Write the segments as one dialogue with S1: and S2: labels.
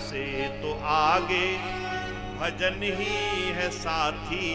S1: से तो आगे भजन ही है साथी,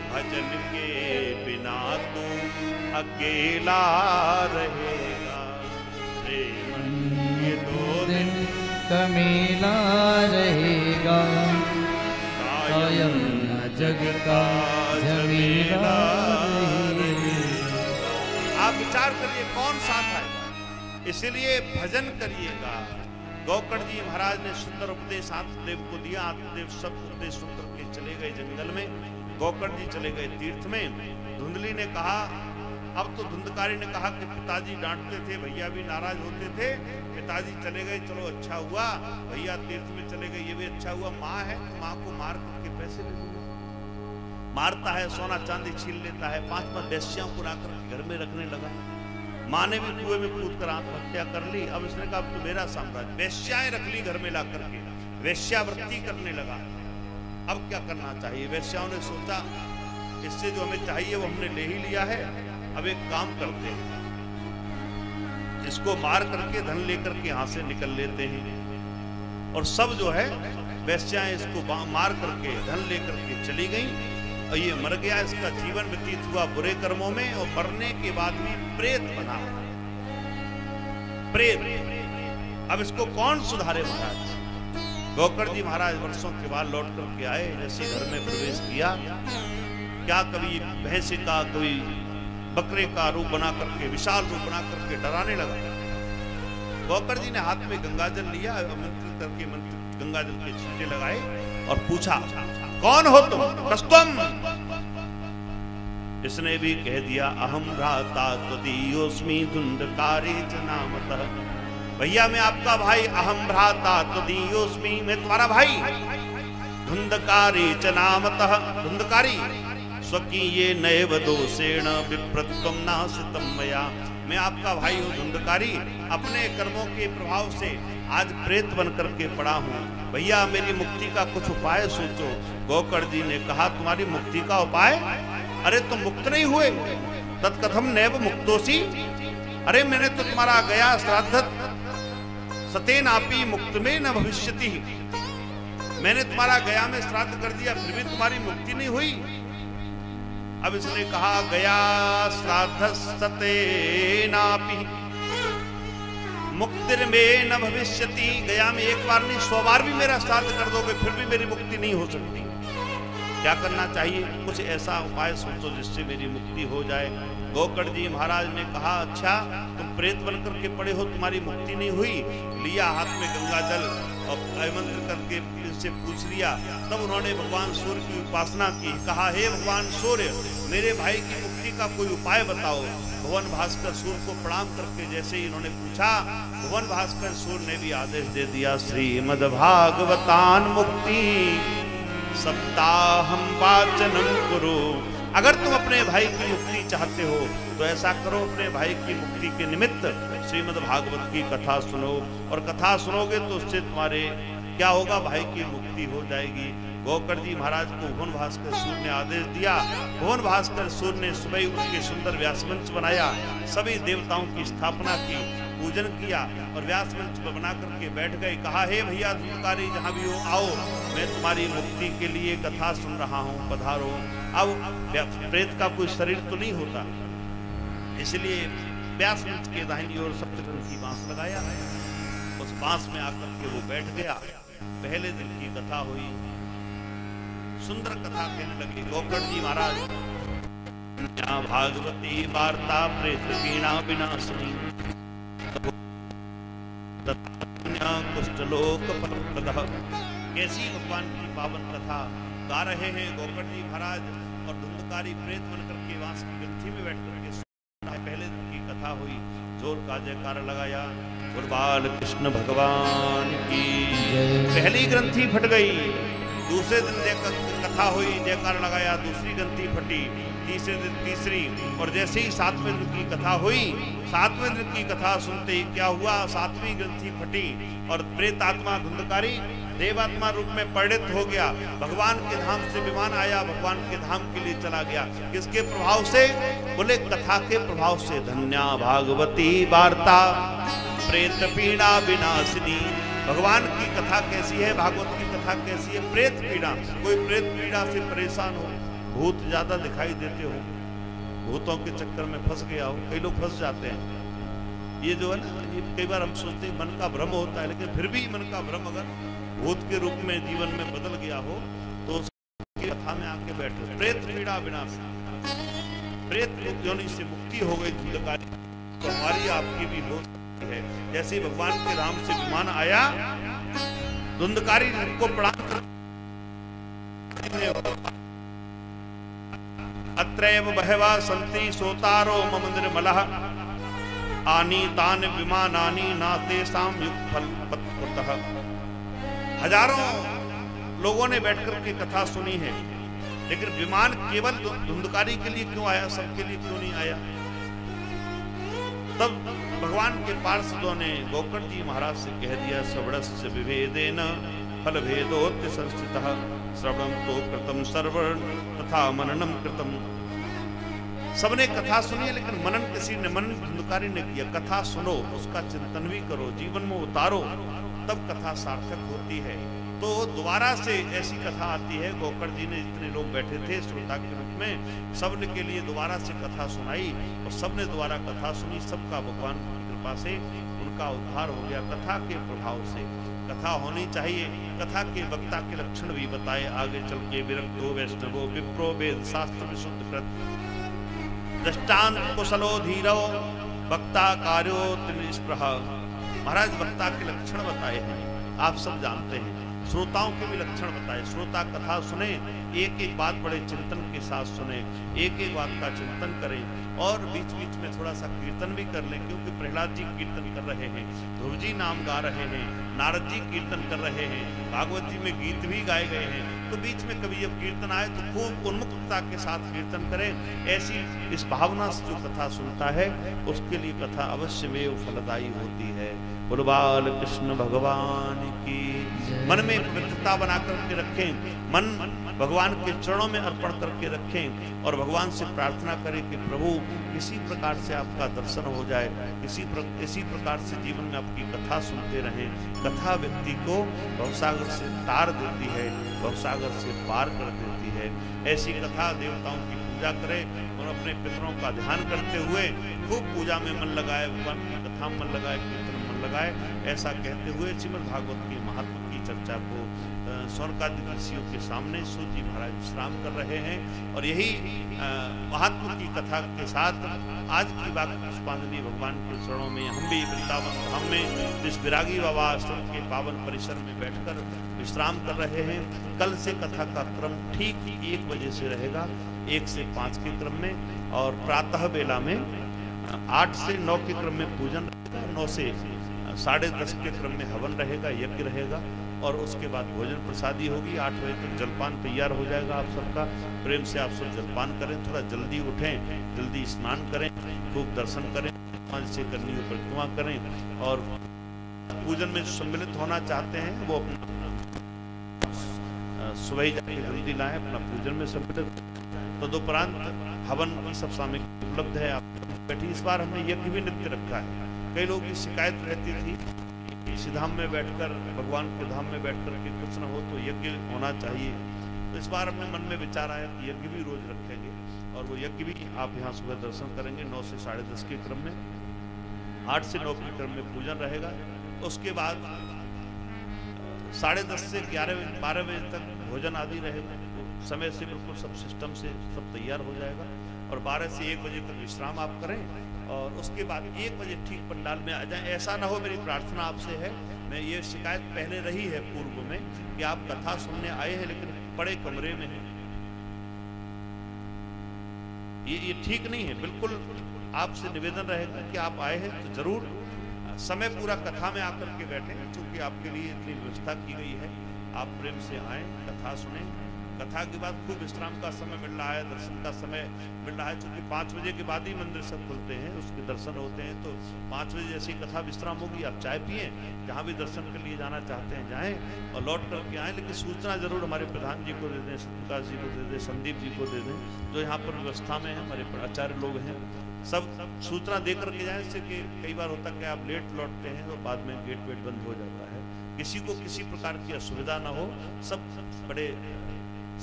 S1: भजन के बिना तू अकेला रहेगा। प्रेम ये 2 दिन
S2: कमेला रहेगा, कायम न जग का झमेला रहेगा।
S1: आप विचार करिए कौन साथ आएगा, इसलिए भजन करिएगा। गोकर्ण जी महाराज ने सुंदर उपदेश आत्मदेव को दिया। आत्मदेव सब उपदेश सुन के चले गए जंगल में। गोकर्ण जी चले गए तीर्थ में। धुंधली ने कहा, अब तो धुंधकारी ने कहा कि पिताजी डांटते थे, भैया भी नाराज होते थे, पिताजी चले गए, चलो अच्छा हुआ, भैया तीर्थ में चले गए, ये भी अच्छा हुआ। माँ है तो माँ को मार करके पैसे ले लूंगा। मारता है, सोना चांदी छीन लेता है, 5 वेश्याओं को लाकर घर में रखने लगा। माँ ने भी कुएं में कूद कर आत्महत्या कर ली। अब इसने कहा तो मेरा साम्राज्य, वेश्याएं रख ली घर में ला करके, वेश्यावृत्ति करने लगा। अब क्या करना चाहिए? वेश्याओं ने सोचा इससे जो हमें चाहिए वो हमने ले ही लिया है, अब एक काम करते हैं, इसको मार करके धन लेकर के यहां से निकल लेते हैं। और सब जो है वेश्याएं इसको मार करके धन लेकर के चली गई और ये मर गया। इसका जीवन व्यतीत हुआ बुरे कर्मों में और मरने के बाद भी प्रेत बना। प्रेत। अब इसको कौन सुधारे महाराज? गोकर्ण जी महाराज वर्षों के बाद लौट करके आए। जैसे घर में प्रवेश किया, क्या कभी भैंसे का, कभी बकरे का रूप बना करके, विशाल रूप बना करके डराने लगा। गोकर्ण जी ने हाथ में गंगाजल लिया, मंत्र करके गंगाजल के छींटे लगाए और पूछा, कौन हो तुम? कस्तम। इसने भी कह दिया, अहम भ्राता त्वदीयोस्मि धुंधकारी च नामतः। भैया मैं आपका भाई, अहम भ्राता त्वदीयोस्मि, मैं तुम्हारा भाई, धुंधकारी च नामतः, धुंधकारी स्वकीये नैव दोषेण विप्रत्वं नासितं मया। मैं आपका भाई हूँ धुंधकारी, अपने कर्मों के प्रभाव से आज प्रेत बन करके पड़ा हूँ। भैया मेरी मुक्ति का कुछ उपाय सोचो। गोकर्ण जी ने कहा, तुम्हारी मुक्ति का उपाय? अरे तुम मुक्त नहीं हुए, तत्कथम नैव मुक्तोसी। अरे मैंने तो तुम्हारा गया श्राद्ध सतेनापि मुक्त में न भविष्यति, मैंने तुम्हारा गया में श्राद्ध कर दिया, फिर भी तुम्हारी मुक्ति नहीं हुई। अब इसने कहा, गया श्राद्ध सतेनापि मुक्तिर में न भविष्यति। गया में एक बार नहीं 100 बार भी मेरा श्राद्ध कर दोगे फिर भी मेरी मुक्ति नहीं हो सकती। क्या करना चाहिए? कुछ ऐसा उपाय सोचो जिससे मेरी मुक्ति हो जाए। गोकर्ण जी महाराज ने कहा, अच्छा तुम प्रेत बनकर के पड़े हो, तुम्हारी मुक्ति नहीं हुई। लिया हाथ में गंगाजल और मंत्र करके इनसे पूछ लिया। तब उन्होंने भगवान सूर्य की उपासना की। कहा, हे भगवान सूर्य, मेरे भाई की मुक्ति का कोई उपाय बताओ। भुवन भास्कर सूर्य को प्रणाम करके जैसे ही इन्होंने पूछा, भुवन भास्कर सूर्य ने भी आदेश दे दिया, श्रीमद् भागवतान मुक्ति सप्ताहम वाचनम करो। अगर तुम अपने भाई की मुक्ति चाहते हो तो ऐसा करो, अपने भाई की मुक्ति के निमित्त श्रीमद् भागवत की कथा सुनो, और कथा सुनोगे तो उससे तुम्हारे क्या होगा? भाई की मुक्ति हो जाएगी। गोकर्ण जी महाराज को भुवन भास्कर सूर्य ने आदेश दिया। भुवन भास्कर सूर्य ने सुबह उठ के सुंदर व्यासमंच बनाया, सभी देवताओं की स्थापना की, पूजन किया और व्यासमंच पर बना करके बैठ गए। कहा, हे भैया धुंधकारी जहां भी हो आओ, मैं तुम्हारी मुक्ति के लिए कथा सुन रहा हूँ, पधारो। अब प्रेत का कोई शरीर तो नहीं होता, इसलिए व्यासमंच के दाहिनी ओर सप्तग्रंथी बांस लगाया। उस बांस में आकर के वो बैठ गया। पहले दिन की कथा हुई, सुंदर कथा कहने लगे। गोकर्ण जी महाराज, भागवती वार्ता प्रेत पीड़ा विनाशिनी कुष्ठलोक फलप्रदः। कैसी भगवान की पावन कथा गा रहे हैं गोकर्ण जी महाराज, और धुंधकारी प्रेत बनकर के बांस की ग्रंथि में बैठ करके सुन रहे। पहले दिन की कथा हुई, जोर का जयकार लगाया, गुरबाल कृष्ण भगवान की। पहली ग्रंथि फट गई। दूसरे दिन कथा हुई, जयकार लगाया, दूसरी ग्रंथि फटी, तीसरे दिन तीसरी, और जैसे ही 7वें दिन की कथा हुई, 7वें दिन की कथा सुनते ही क्या हुआ? 7वीं ग्रंथि फटी और प्रेत आत्मा धुंधकारी देवात्मा रूप में परिणत हो गया। भगवान के धाम से विमान आया, भगवान के धाम के लिए चला गया। किसके प्रभाव से? बोले कथा के प्रभाव से। धन्या भागवती वार्ता प्रेत पीड़ा विनाशिनी। भगवान की कथा कैसी है, भागवत की कथा कैसी है। प्रेत पीड़ा, कोई प्रेत पीड़ा से परेशान हो, भूत ज्यादा दिखाई देते हो, भूतों के चक्कर में फंस गया हो, कई लोग फंस जाते हैं। ये जो है ना, ये कई बार हम सोचते हैं मन का भ्रम होता है, लेकिन फिर भी मन का भ्रम अगर भूत के रूप में जीवन में बदल गया हो तो उसकी कथा में आके बैठो। प्रेत पीड़ा विनाश, प्रेत योनि से मुक्ति हो गई धुंधकारी, तो हमारी आपकी भी हो सकती है। जैसे भगवान के राम से विमान आया, धुंधकारी को प्रणाम कर अत्रैव बहवा संति सोतारो मम निर्मलः आनीतान विमानानि ना तेषां युगफल पत्कुतः। हजारों लोगों ने बैठकर के कथा सुनी है, लेकिन विमान केवल धुंधकारी के लिए क्यों आया, सबके लिए क्यों नहीं आया? तब भगवान के पार्षदों ने गोकर्ण जी महाराज से कह दिया, श्रवणस्य विभेदेन फल भेदोत्य संस्थितः श्रवणम तो कृतम सर्वण तथा मननम कृतम। सबने कथा सुनी है, लेकिन मनन किसी ने, मनन धुंधकारी ने किया। कथा सुनो, उसका चिंतन भी करो, जीवन में उतारो, तब कथा सार्थक होती है। तो दोबारा से ऐसी कथा आती है। गोकर्ण जी ने जितने लोग बैठे थे श्रोता के रूप में, सबने के लिए दोबारा से कथा सुनाई और सबने दोबारा कथा सुनी। सबका भगवान की कृपा से उनका उद्धार हो गया कथा के प्रभाव से। कथा होनी चाहिए। कथा के वक्ता के लक्षण भी बताए आगे चल के। विरक्तो वैष्णवो विप्रो वेद शास्त्र विशुद्ध कृत दृष्टांत कुशलो धीरो वक्ता कार्यो त्रिनिष्प्रह। महाराज वक्ता के लक्षण बताए हैं, आप सब जानते हैं। श्रोताओं के भी लक्षण बताए। श्रोता कथा सुने, एक एक बात बड़े चिंतन के साथ सुने, एक एक बात का चिंतन करें और बीच बीच में थोड़ा सा कीर्तन भी कर लें, क्योंकि प्रहलाद जी कीर्तन कर रहे हैं, ध्रुव जी नाम गा रहे हैं, नारद जी कीर्तन कर रहे हैं, भागवत जी में गीत भी गाए गए हैं। तो बीच में कभी जब कीर्तन आए तो खूब उन्मुक्तता के साथ कीर्तन करें। ऐसी इस भावना से जो कथा सुनता है उसके लिए कथा अवश्य में फलदायी होती है। बोलो बाल कृष्ण भगवान की। मन में पवित्रता बना करके रखें, मन भगवान के चरणों में अर्पण करके रखें और भगवान से प्रार्थना करें कि प्रभु किसी प्रकार से आपका दर्शन हो जाए, इसी प्रकार से जीवन में आपकी कथा सुनते रहें। कथा व्यक्ति को भवसागर से तार देती है, भवसागर से पार कर देती है। ऐसी कथा देवताओं की पूजा करें और अपने पितरों का ध्यान करते हुए खूब पूजा में मन लगाए, भगवान की कथा में मन लगाए, कीर्तन में मन लगाए। ऐसा कहते हुए श्रीमद् भागवत के महत्व की चर्चा को सौनकादि ऋषियों के सामने सूत जी महाराज विश्राम कर रहे हैं। और यही महात्मा की कथा के साथ आज की बात पुष्पांजलि भगवान के चरणों में हम भी वृंदावन धाम में इस विरागी बाबा आश्रम के पावन परिसर में बैठकर विश्राम कर रहे हैं। कल से कथा का क्रम ठीक 1 बजे से रहेगा, 1 से 5 के क्रम में, और प्रातः बेला में 8 से 9 के क्रम में पूजन रहेगा, 9 से 10:30 के क्रम में हवन रहेगा, यज्ञ रहेगा और उसके बाद भोजन प्रसादी होगी। 8 बजे तक जलपान तैयार हो जाएगा आप सबका। प्रेम से आप सब जलपान करें, थोड़ा जल्दी उठें, जल्दी स्नान करें, खूब दर्शन करें, भगवान से करनी हो प्रतिमा करें और पूजन में सम्मिलित होना चाहते हैं वो अपना सुबह जाके जल्दी लाएं, अपना पूजन में सम्मिलित। तो दोपहरांत हवन की सब सामग्री उपलब्ध है, आप बैठी। इस बार हमने यज्ञ भी नित्य रखा है। कई लोगों की शिकायत रहती थी इस धाम में बैठकर, भगवान के धाम में बैठकर के कुछ न हो, तो यज्ञ होना चाहिए। तो इस बार अपने मन में विचार आया कि यज्ञ भी रोज रखेंगे और वो यज्ञ भी आप यहाँ सुबह दर्शन करेंगे 9 से 10:30 के क्रम में। 8 से 9 के क्रम में पूजन रहेगा। उसके बाद 10:30 से 12 बजे तक भोजन आदि रहेगा। तो समय से बिल्कुल सब सिस्टम से सब तैयार हो जाएगा और 12 से 1 बजे तक विश्राम आप करें और उसके बाद 1 बजे ठीक पंडाल में आ जाएं। ऐसा ना हो, मेरी प्रार्थना आपसे है, मैं ये शिकायत पहले रही है पूर्व में कि आप कथा सुनने आए हैं लेकिन बड़े कमरे में हैं। ये ठीक नहीं है। बिल्कुल आपसे निवेदन रहेगा कि आप आए हैं तो जरूर समय पूरा कथा में आकर के बैठें, क्योंकि आपके लिए इतनी व्यवस्था की गई है। आप प्रेम से आए, कथा सुने। कथा के बाद खूब विश्राम का समय मिल रहा है, दर्शन का समय मिल रहा है, क्योंकि 5 बजे के बाद ही मंदिर सब खुलते हैं, उसके दर्शन होते हैं। तो 5 बजे जैसी कथा विश्राम होगी, आप चाय पिए, जहाँ भी दर्शन के लिए जाना चाहते हैं जाएं और लौट करके आएँ। लेकिन सूचना जरूर हमारे प्रधान जी को दे दें, सत्यप्रकाश जी को दे दें, संदीप जी को दे दें, जो यहाँ पर व्यवस्था में हैं, हमारे आचार्य लोग हैं। सब सूचना दे करके जाएँ, इससे कि कई बार होता है कि आप लेट लौटते हैं तो बाद में गेट वेट बंद हो जाता है। किसी को किसी प्रकार की असुविधा ना हो। सब बड़े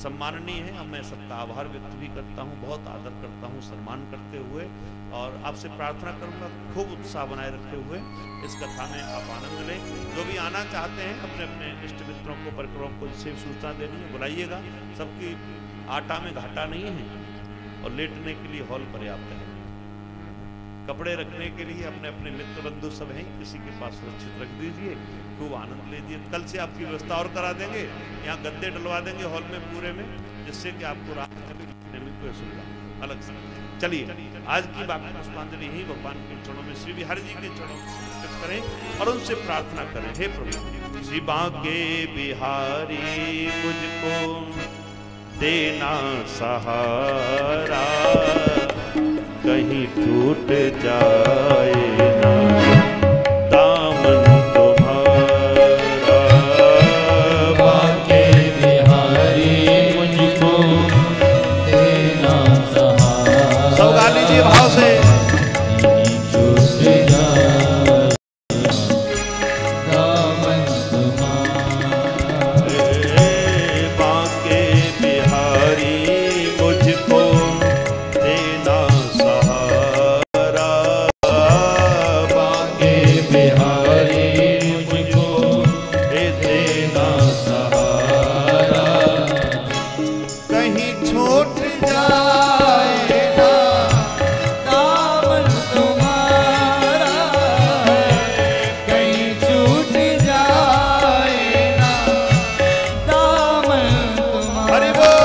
S1: सम्माननीय है। अब मैं सबका आभार व्यक्त भी करता हूँ, बहुत आदर करता हूँ सम्मान करते हुए, और आपसे प्रार्थना करूंगा खूब उत्साह बनाए रखते हुए इस कथा में आप आनंद लें। जो भी आना चाहते हैं अपने अपने इष्ट मित्रों को, परिकरों को जिसे सूचना देनी है बुलाइएगा। सबकी आटा में घाटा नहीं है, और लेटने के लिए हॉल पर्याप्त है। कपड़े रखने के लिए अपने अपने मित्र बंधु सब हैं, किसी के पास सुरक्षित रख दीजिए, खूब आनंद लीजिए। कल से आपकी व्यवस्था और करा देंगे, यहाँ गद्दे डलवा देंगे हॉल में पूरे में, जिससे कि आपको रात में भी लिखने में कोई असुविधा अलग से। चलिए आज की बाकी पुष्पांजलि ही भगवान के चरणों में, श्री बिहारी जी के चरणों में समर्पित करें और उनसे प्रार्थना करें। हे प्रभु श्री बांके बिहारी मुझको देना सहारा, कहीं टूट जाए ना दामन तुम्हारा।
S2: बांके बिहारी मुझको देना सहारा,
S1: सब गा लीजिए भाव से।
S2: कहीं टूट जाए दामन तुम्हारा।
S1: बांके बिहारी मुझको देना सहारा,
S2: बांके बिहारी मुझको
S1: देना सहारा, कहीं छूट
S2: जाए ना दामन तुम्हारा, कहीं छूट जाए ना दामन तुम्हारा।
S1: हरि बोल।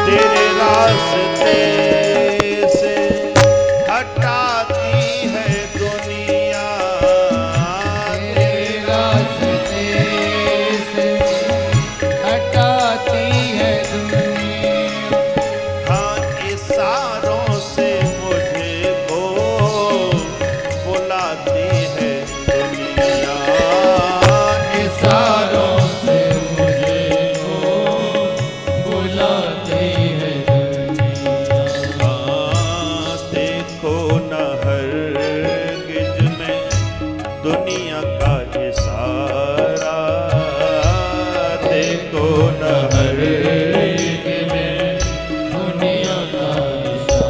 S1: तेरे रास्ते से हटाती है दुनिया,
S2: तेरे रास्ते से हटाती है दुनिया,
S1: हाँ इशारों से मुझे वो बुलाती है दुनिया,
S2: इशारों से मुझे वो बुलाती है दुनिया।
S1: हाँ देखो न हरगिज में दुनिया का इशारा, देखो न
S2: हर एक में दुनिया का इशारा,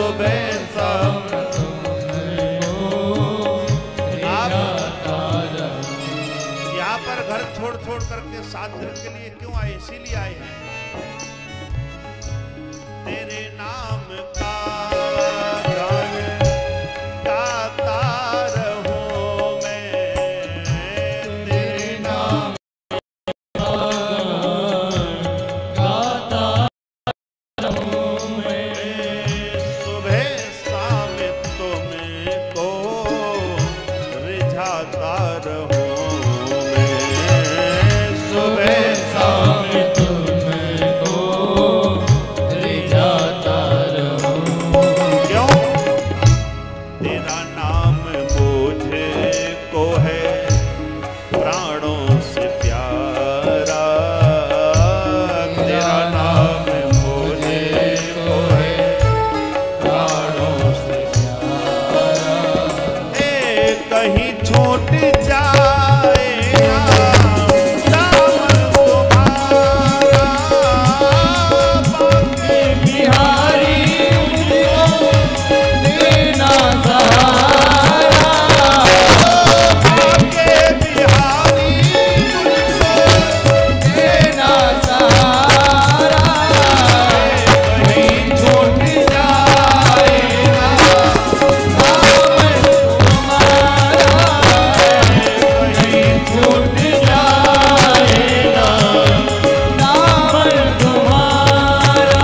S1: सुबह शाम यहाँ पर घर छोड़ छोड़ करके 7 दिन के लिए क्यों आए? इसीलिए आए हैं तेरे नाम का गान गाता रहूं मैं, तेरे नाम
S2: गाता रहूं मैं,
S1: सुबह शाम तुमको रिझाता रहूं मैं, सुबह शाम
S2: तुमको रिझाता रहूं।
S1: क्यों? तेरा नाम मुझे को है प्राणों से प्यारा, तेरा नाम मुझे को है
S2: प्राणों से प्यारा।
S1: ए कहीं छूट जाए ना दामन तुम्हारा, बाकी
S2: बिहारी मुझको देना सहारा,
S1: बाके बिहारी मुझको
S2: देना सहारा।
S1: कहीं छूट जाए ना
S2: दामन तुम्हारा,
S1: कहीं
S2: छूट जाएगा दामन तुम्हारा।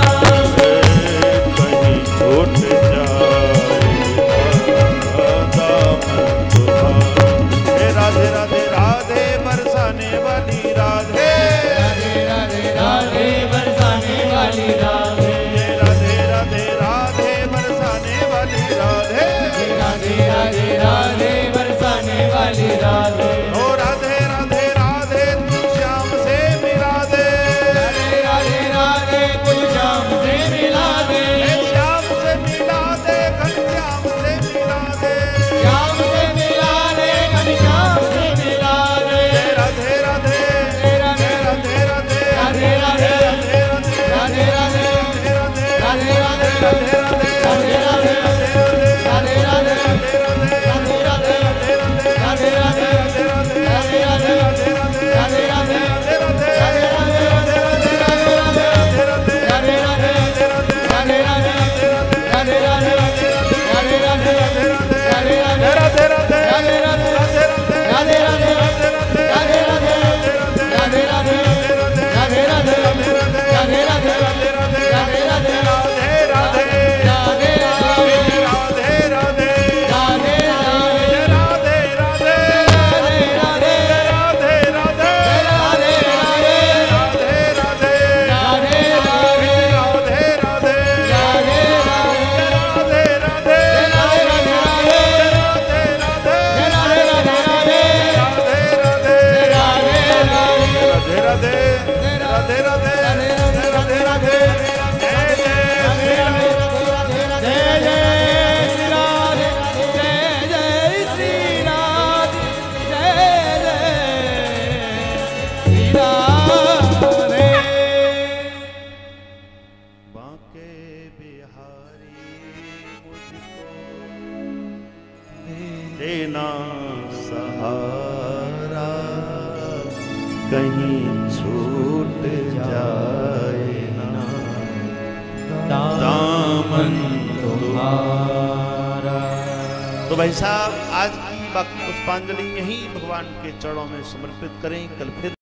S1: कहीं छूट जाएगा दामन तुम्हारा। हे राधे राधे राधे बरसाने वाली राधे,
S2: राधे राधे राधे बरसाने वाली राधे,
S1: हे राधे राधे राधे बरसाने वाली राधे,
S2: राधे राधे राधे बरसाने वाली राधे।
S1: ओ राधे राधे राधे तू श्याम से मिला दे,
S2: राधे राधे राधे तू श्याम से मिला दे,
S1: हे श्याम से मिला दे, घनश्याम से मिला दे,
S2: श्याम से मिला दे, घनश्याम से मिला दे।
S1: हे राधे राधे
S2: राधे
S1: राधे राधे
S2: राधे राधे
S1: राधे राधे
S2: राधे राधे राधे राधे राधे राधे
S1: देना सहारा, कहीं छूट जाए ना दामन तुम्हारा। तो भाई साहब आज की पुष्पांजलि यहीं भगवान के चरणों में समर्पित करें। कल फिर